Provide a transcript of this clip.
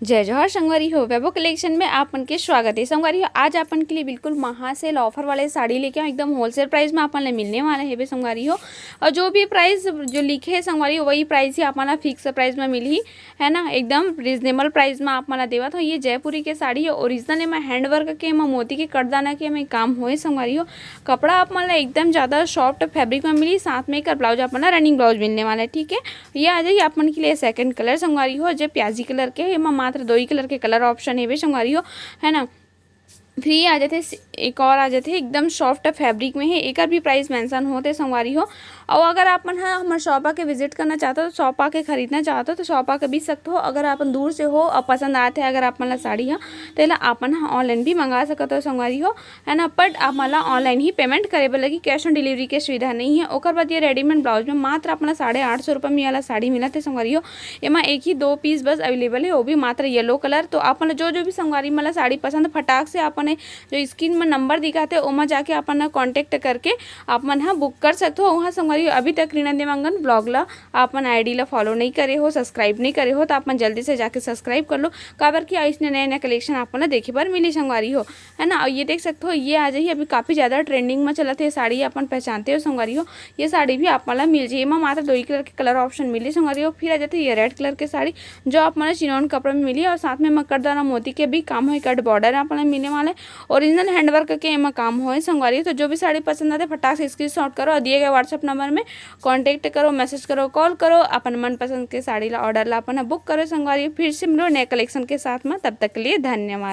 जय जवाहर संगवारी हो। वैभव कलेक्शन में आपन के स्वागत है। संगवारी हो, आज आपन के लिए बिल्कुल महासेल ऑफर वाले साड़ी लेके आए, एकदम होलसेल प्राइस में आपन मिलने वाले है संगवारी हो। और जो भी प्राइस जो लिखे है संगवारी हो वही प्राइस ही आपन फिक्स प्राइस में मिली है ना, एकदम रिजनेबल प्राइस में आपन देवा था। ये जयपुरी के साड़ी है, ओरिजिनल में हैंडवर्क के मोती के कटदाना के में काम हो संगवारी हो। कपड़ा आपन एकदम ज़्यादा सॉफ्ट फैब्रिक में मिली, साथ में एक ब्लाउज आपन रनिंग ब्लाउज मिलने वाला है। ठीक है, ये आ जाइए आपन के लिए सेकंड कलर संगवारी हो, जो प्याजी कलर के है, मात्र 2 ही कलर के कलर ऑप्शन है वे संगवारी हो, है ना। फिर ये आ जाते, एक और आ जाते एकदम सॉफ्ट फैब्रिक में है, एक भी प्राइस मेंशन होते संगवारी हो। और अगर आप हमारे शॉप आके विजिट करना चाहते हो, तो शॉप आके खरीदना चाहते हो तो शॉप आके बीच सकते हो। अगर आप दूर से हो और पसंद आते हैं अगर आप साड़ी है तो आप ऑनलाइन भी मंगा सकते हो संगवारी हो, है ना। बट आप ऑनलाइन ही पेमेंट करे लगी, कैश ऑन डिलीवरी की सुविधा नहीं है। ओकर बाद ये रेडीमेड ब्लाउज में मात्र अपना 850 रुपये में वाला साड़ी मिला थे संगवारी हो। एमा एक ही 2 पीस बस अवेलेबल है, वो भी मात्र येलो कलर। तो आप जो भी संगवारी मतलब साड़ी पसंद फटाक से आपने जो स्क्रीन में नंबर दिखाते ओमा जाके अपन कांटेक्ट करके आप बुक कर सकते हो वहाँ संगवारी। अभी तक रीना देवांगन ब्लॉग ला आपन आईडी ला फॉलो नहीं करे हो, सब्सक्राइब नहीं करे हो, तो अपन जल्दी से जाके सब्सक्राइब कर लो, काबर कि इसने नए नए कलेक्शन आपन देखे पर मिली संगवारी हो, है ना। और ये देख सकते हो, ये आ जाइए अभी काफ़ी ज़्यादा ट्रेंडिंग में चलते है साड़ी, अपन पहचानते हो संगवारी हो। ये साड़ी भी आप मिल जाइए, मात्र 2 ही कलर के कलर ऑप्शन मिली संगवारी हो। फिर आ जाते ये रेड कलर के साड़ी जो आप चिनौन कपड़े में मिली, और साथ में मकरदाना मोती के भी काम हो, कट बॉर्डर अपने मिलने वाले, ओरिजिनल हैंडवर्क के एमा काम हो संगवारी। तो जो भी साड़ी पसंद आते फटाक से स्क्रीनशॉट करो और दिए गए व्हाट्सएप नंबर में कांटेक्ट करो, मैसेज करो, कॉल करो, अपन मनपसंद के साड़ी ला ऑर्डर ला अपन बुक करो संगवारी। फिर से मिलो नए कलेक्शन के साथ में, तब तक के लिए धन्यवाद।